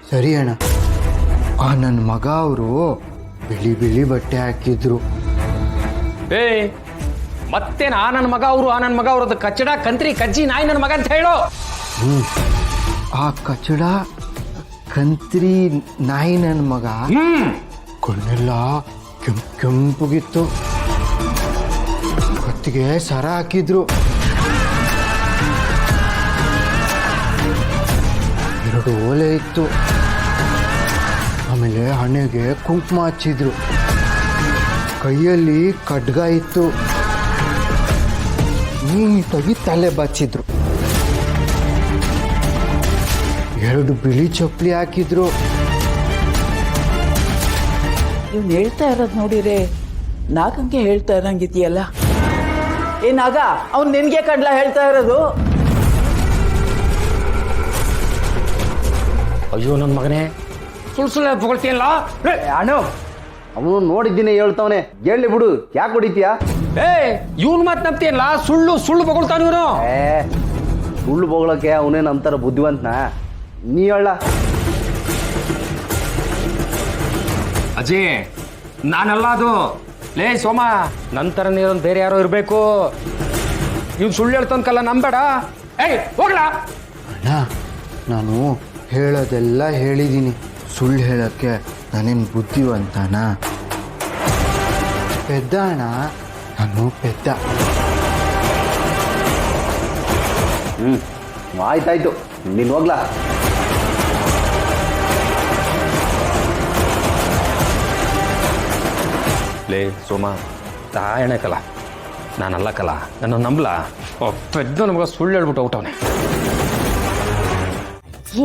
ಸರಿ ಅಣ್ಣ. ಆ ನನ್ನ ಮಗ ಅವರು ಬಿಳಿ ಬಿಳಿ ಬಟ್ಟೆ ಹಾಕಿದ್ರು. ಮತ್ತೇನ ಆ ನನ್ನ ಮಗ ಅವ್ರದ್ದು ಕಚ್ಚಡ ಕಂತ್ರಿ ಕಜ್ಜಿ ನಾಯಿ ನನ್ನ ಮಗ ಅಂತ ಹೇಳು. ಆ ಕಚ್ಚಡ ಕಂತ್ರಿ ನಾಯಿ ನನ್ನ ಮಗ ಕಣ್ಣೆಲ್ಲ ಕೆಂಪುಗಿತ್ತು. ಕತ್ತಿಗೆ ಸರ ಹಾಕಿದ್ರು. 2 ಓಲೆ ಇತ್ತು. ಆಮೇಲೆ ಹಣೆಗೆ ಕುಂಕುಮ ಹಚ್ಚಿದ್ರು. ಕೈಯಲ್ಲಿ ಖಡ್ಗ ಇತ್ತು. ನೀಟಾಗಿ ತಲೆ ಬಚ್ಚಿದ್ರು. 2 ಬಿಳಿ ಚಪ್ಪಲಿ ಹಾಕಿದ್ರು. ಇವ್ನು ಹೇಳ್ತಾ ಇರೋದು ನೋಡಿರೆ ನಾಗಂಗೆ ಹೇಳ್ತಾ ಇರಂಗಿದೆಯಲ್ಲ. ಏನಾಗ ಅವ್ನು ನಿನ್ಗೆ ಕಡ್ಲ ಹೇಳ್ತಾ ಇರೋದು? ಅಯ್ಯೋ ನನ್ನ ಮಗನೇ, ಸುಳ್ಳು ಹೊಗಳ್ತೀಯಲ್ಲ. ಅಣ್ಣ ಅವನು ನೋಡಿದ್ದೀನಿ ಹೇಳ್ತಾವನೆ, ಹೇಳಿ ಬಿಡು, ಯಾಕೆ ಹೊಡಿತೀಯ? ಇವನ್ ಮಾತು ನಂಬ್ತೀಯಲ್ಲ, ಸುಳ್ಳು ಬೊಗಳ್ತಾನ ಇವನು. ಸುಳ್ಳು ಬೊಗಳಕ್ಕೆ ಅವನೇನು ಅಂತಾರ ಬುದ್ಧಿವಂತನ? ನೀ ಹೇಳ. ಅಜಯ್ ನಾನಲ್ಲ ಅದು. ಲೇ ಸೋಮ, ನಂತರ ನೀರೊಂದು ಬೇರೆ ಯಾರೋ ಇರಬೇಕು. ಇವ್ನು ಸುಳ್ಳು ಹೇಳ್ತನ್ಕಲ್ಲ, ನಂಬೇಡ. ಹೋಗ್ಲಾ ಅಣ್ಣ, ನಾನು ಹೇಳೋದೆಲ್ಲ ಹೇಳಿದ್ದೀನಿ. ಸುಳ್ಳು ಹೇಳೋಕ್ಕೆ ನಾನೇನು ಬುದ್ಧಿವಂತನ? ಪೆದ್ದ ಅಣ್ಣ, ನಾನು ಪೆದ್ದ. ಆಯ್ತಾಯ್ತು, ನೀನು ಹೋಗ್ಲಾ. ಲೇ ಸೋಮ, ತಾಯಣಕಲ್ಲ, ನಾನಲ್ಲ ಕಲ, ನನ್ನ ನಂಬಲ. ಪೆದ್ದ ನಮಗ ಸುಳ್ಳು ಹೇಳ್ಬಿಟ್ಟು ಔಟವನೆ.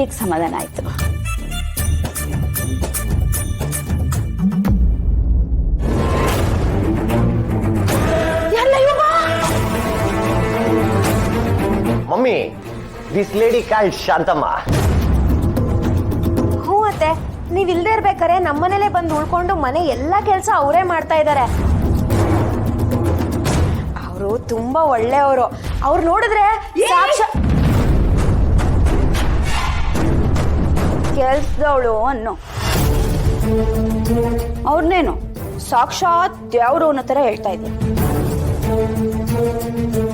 ಈಗ ಸಮಾಧಾನ ಆಯ್ತು. Mummy, this lady called Shanthamma. ಹ್ಞೂ ಅತ್ತೆ, ನೀವ್ ಇಲ್ದೇ ಇರ್ಬೇಕಾರೆ ನಮ್ಮನೇಲೆ ಬಂದು ಉಳ್ಕೊಂಡು ಮನೆ ಎಲ್ಲಾ ಕೆಲಸ ಅವರೇ ಮಾಡ್ತಾ ಇದ್ದಾರೆ. ಅವರು ತುಂಬಾ ಒಳ್ಳೆಯವರು. ಅವ್ರು ನೋಡಿದ್ರೆ ಕೆಲ್ಸದವಳು ಅನ್ನೋ, ಅವ್ರನ್ನೇನು ಸಾಕ್ಷಾತ್ ದೇವ್ರು ಅನ್ನೋ ತರ ಹೇಳ್ತಾ ಇದ್ದೆ.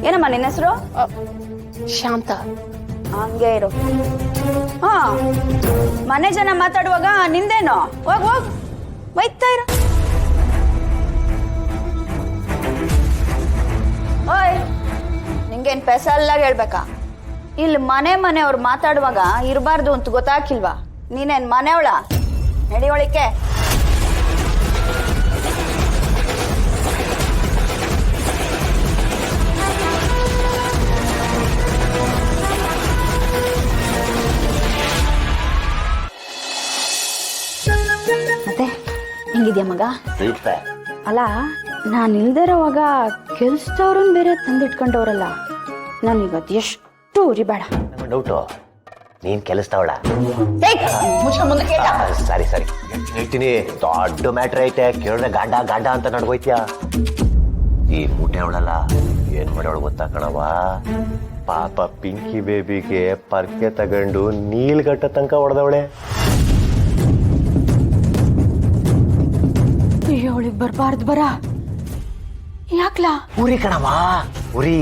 ಏನಮ್ಮ ನಿನ್ನ ಹೆಸರು? ಶಾಂತ. ಹಂಗೆ ಇರು. ಹಾ, ಮನೆ ಜನ ಮಾತಾಡುವಾಗ ನಿಂದೇನೋ? ಹೋಗ್ ಬೈತಾ ಇರ. ಓಯ್, ನಿಂಗೇನ್ ಪೆಸಲ್ಲಾಗಿ ಹೇಳ್ಬೇಕಾ? ಇಲ್ಲಿ ಮನೆಯವ್ರು ಮಾತಾಡುವಾಗ ಇರಬಾರ್ದು ಅಂತ ಗೊತ್ತಾಗಿಲ್ವಾ? ನೀನೇನ್ ಮನೆಯವಳ? ನಡಿಯೋಳಿಕೆ. ಮತ್ತೆ ಹೆಂಗಿದ್ಯಾ ಮಗ? ಅಲ್ಲ, ನಾನು ಇಲ್ದಿರೋವಾಗ ಕೆಲ್ಸದವ್ರನ್ ಬೇರೆ ತಂದಿಟ್ಕೊಂಡವ್ರಲ್ಲ. ನಾನೀಗ ಎಷ್ಟು ಉರಿಬೇಡ. ಡೌಟು, ನೀನ್ ಕೆಲಸದವಳ? ಸರಿ ಹೇಳ್ತೀನಿ. ದೊಡ್ಡ ಮ್ಯಾಟ್ರ್ ಐತೆ, ಕೇಳಿದ್ರೆ ಗಾಂಡ ಅಂತ ನಡ್ಗೋಯ್ತ್ಯಾ? ಈ ಮೂಟೆ ಅವಳಲ್ಲ, ಏನ್ ಮಾಡೋಳು ಗೊತ್ತಾ ಕಣವ? ಪಾಪ ಪಿಂಕಿ ಬೇಬಿಗೆ ಪರ್ಕೆ ತಗೊಂಡು ನೀಲ್ಗಟ್ಟ ತನಕ ಹೊಡೆದವಳೆ. ಅವಳಿಗೆ ಬರ್ಬಾರ್ದು ಬರ. ಯಾಕ್ಲಾ? ಉರಿ ಕಣವ, ಉರಿ.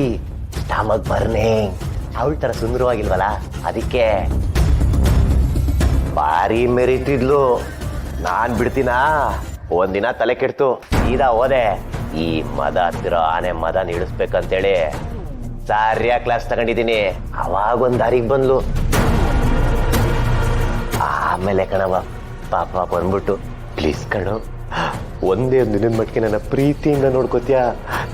ಸ್ಟಾಮಕ್ ಬರ್ನಿಂಗ್. ಅವಳ ತರ ಸುಂದರವಾಗಿಲ್ವಲ್ಲ, ಅದಕ್ಕೆ ಭಾರಿ ಮೆರಿತಿದ್ಲು. ನಾನ್ ಬಿಡ್ತೀನ? ಒಂದಿನ ತಲೆ ಕೆಡ್ತು, ಸೀದಾ ಹೋದೆ. ಈ ಮದ ಹತ್ತಿರ ಆನೆ ಮದ ನಿಡಿಸ್ಬೇಕಂತೇಳಿ ಸಾರಿಯಾ ಕ್ಲಾಸ್ ತಗೊಂಡಿದ್ದೀನಿ. ಅವಾಗೊಂದ್ ದಾರಿಗೆ ಬಂದ್ಲು. ಆಮೇಲೆ ಕಣವ ಪಾಪ ಬಂದ್ಬಿಟ್ಟು, ಪ್ಲೀಸ್ ಕಣು, ಒಂದೇ ದಿನದ ಮಟ್ಟಿಗೆ ನನ್ನ ಪ್ರೀತಿಯಿಂದ ನೋಡ್ಕೋತೀಯ,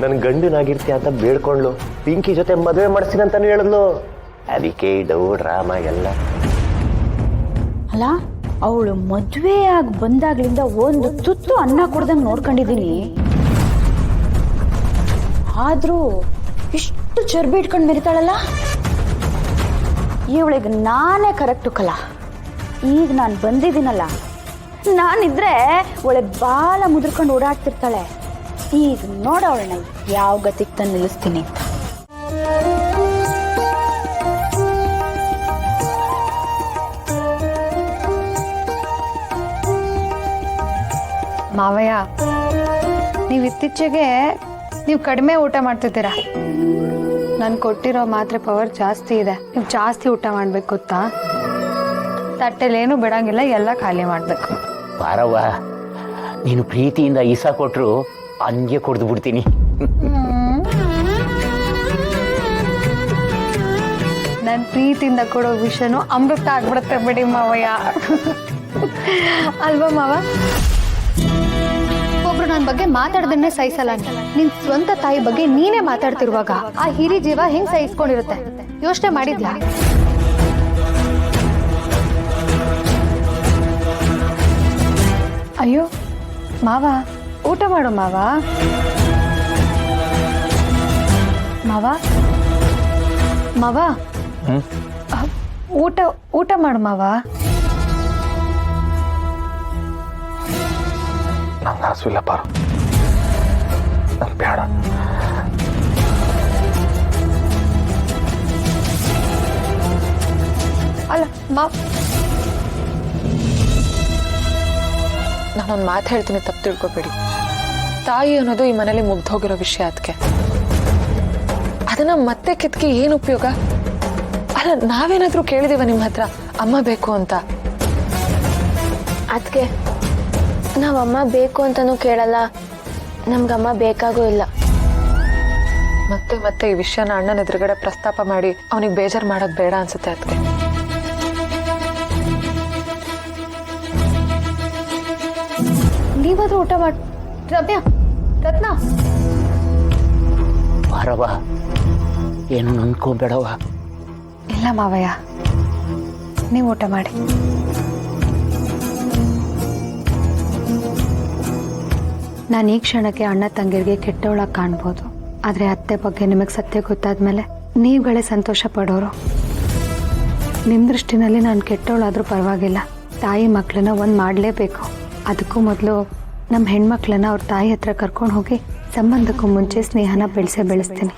ನನ್ ಗಂಡನಾಗಿರ್ತೀಯ ಅಂತ ಬೇಡ್ಕೊಂಡ್ಲು. ಪಿಂಕಿ ಜೊತೆ ಮದುವೆ ಮಾಡಿಸ್ತೀನಿ ಅಂತಾನು ಹೇಳಿದ್ಲು. ಅದಕ್ಕೆ ಡೌ ಡ್ರಾಮಾ ಎಲ್ಲ. ಅಲ್ಲ, ಅವಳು ಮದ್ವೆ ಆಗಿ ಬಂದಾಗ್ಲಿಂದ ಒಂದು ತುತ್ತು ಅನ್ನ ಕೊಡ್ದಂಗ್ ನೋಡ್ಕೊಂಡಿದೀನಿ. ಆದ್ರೂ ಇಷ್ಟು ಚರ್ಬಿ ಇಟ್ಕೊಂಡ್ ಮೆರಿತಾಳಲ್ಲ. ಇವಳಿಗೆ ನಾನೇ ಕರೆಕ್ಟು ಕಲ. ಈಗ ನಾನು ಬಂದಿದ್ದೀನಲ್ಲ, ನಾನಿದ್ರೆ ಒಳಗೆ ಬಾಲ ಮುದ್ರಕೊಂಡು ಓಡಾಡ್ತಿರ್ತಾಳೆ. ಈಗ ನೋಡವಳನ್ನ ಯಾವ ಗತಿಗೆ ತಂದು ನಿಲ್ಲಿಸ್ತೀನಿ ಅಂತ. ಮಾವಯ್ಯ, ನೀವು ಇತ್ತೀಚೆಗೆ ನೀವು ಕಡಿಮೆ ಊಟ ಮಾಡ್ತಿದ್ದೀರಾ. ನಾನು ಕೊಟ್ಟಿರೋ ಮಾತ್ರೆ ಪವರ್ ಜಾಸ್ತಿ ಇದೆ. ನೀವು ಜಾಸ್ತಿ ಊಟ ಮಾಡ್ಬೇಕು ಗೊತ್ತಾ? ತಟ್ಟೆಲೇನು ಬಿಡಂಗಿಲ್ಲ, ಎಲ್ಲ ಖಾಲಿ ಮಾಡಬೇಕು. ಬಾರವ್ವ, ನೀನು ಪ್ರೀತಿಯಿಂದ ಈಸ ಕೊಟ್ಟರು ಹಂಗೆ ಕೊಡ್ದು ಬಿಡ್ತೀನಿ. ನನ್ನ ಪ್ರೀತಿಯಿಂದ ಕೊಡೋ ವಿಷಯನೂ ಅಮೃತ ಆಗ್ಬಿಡುತ್ತೆ ಬಿಡಿ ಮಾವಯ್ಯ. ಅಲ್ವಾ ಮಾವ? ಒಬ್ರು ನನ್ನ ಬಗ್ಗೆ ಮಾತಾಡ್ದನ್ನೇ ಸಹಿಸಲ್ಲ. ನಿನ್ ಸ್ವಂತ ತಾಯಿ ಬಗ್ಗೆ ನೀನೇ ಮಾತಾಡ್ತಿರುವಾಗ ಆ ಹಿರಿ ಜೀವ ಹೆಂಗ್ ಸಹಿಸ್ಕೊಂಡಿರುತ್ತೆ? ಯೋಚನೆ ಮಾಡಿದ್ಯಾ? ಅಯ್ಯೋ ಮಾವ, ಊಟ ಮಾಡು ಮಾವ. ಮಾವ ಮಾವ, ಊಟ ಮಾಡು ಮಾವ. ನಂಗೆ ಹಸುವಿಲ್ಲ ಪಾರು, ನಂಗೆ ಬೇಡ. ಅಲ್ಲ ನಾನೊಂದು ಮಾತು ಹೇಳ್ತೀನಿ, ತಪ್ಪು ತಿಳ್ಕೊಬೇಡಿ. ತಾಯಿ ಅನ್ನೋದು ಈ ಮನೇಲಿ ಮುಗ್ದೋಗಿರೋ ವಿಷಯ. ಅದಕ್ಕೆ ಅದನ್ನ ಮತ್ತೆ ಕಿತ್ಕಿ ಏನು ಉಪಯೋಗ? ಅಲ್ಲ, ನಾವೇನಾದ್ರೂ ಕೇಳಿದೀವ ನಿಮ್ಮ ಹತ್ರ ಅಮ್ಮ ಬೇಕು ಅಂತ? ಅದಕ್ಕೆ ನಾವಮ್ಮ ಬೇಕು ಅಂತನೂ ಕೇಳಲ್ಲ, ನಮ್ಗಮ್ಮ ಬೇಕಾಗೂ ಇಲ್ಲ. ಮತ್ತೆ ಮತ್ತೆ ಈ ವಿಷಯನ ಅಣ್ಣನ ಎದುರುಗಡೆ ಪ್ರಸ್ತಾಪ ಮಾಡಿ ಅವನಿಗೆ ಬೇಜಾರು ಮಾಡೋದು ಬೇಡ ಅನ್ಸುತ್ತೆ. ಅದಕ್ಕೆ ನೀವಾದ್ರೂ ಊಟ ಮಾಡಿ. ರಮ್ಯಾ, ರತ್ನ, ಬಾರವ್ವ, ಏನು ನಂಬ್ಕೊಂಬೇಡವ್ವ. ಇಲ್ಲ ಮಾವಯ್ಯ, ನೀವು ಊಟ ಮಾಡಿ. ನಾನು ಈ ಕ್ಷಣಕ್ಕೆ ಅಣ್ಣ ತಂಗಿರಿಗೆ ಕೆಟ್ಟವಳಾಗಿ ಕಾಣ್ಬೋದು, ಆದರೆ ಅತ್ತೆ ಬಗ್ಗೆ ನಿಮಗೆ ಸತ್ಯ ಗೊತ್ತಾದ್ಮೇಲೆ ನೀವುಗಳೇ ಸಂತೋಷ ಪಡೋರು. ನಿಮ್ಮ ದೃಷ್ಟಿನಲ್ಲಿ ನಾನು ಕೆಟ್ಟವಳಾದ್ರೂ ಪರವಾಗಿಲ್ಲ, ತಾಯಿ ಮಕ್ಕಳನ್ನ ಒಂದು ಮಾಡಲೇಬೇಕು. ಅದಕ್ಕೂ ಮೊದಲು ನಮ್ಮ ಹೆಣ್ಮಕ್ಳನ್ನ ಅವ್ರ ತಾಯಿ ಹತ್ರ ಕರ್ಕೊಂಡು ಹೋಗಿ ಸಂಬಂಧಕ್ಕೂ ಮುಂಚೆ ಸ್ನೇಹನ ಬೆಳೆಸ್ತೀನಿ.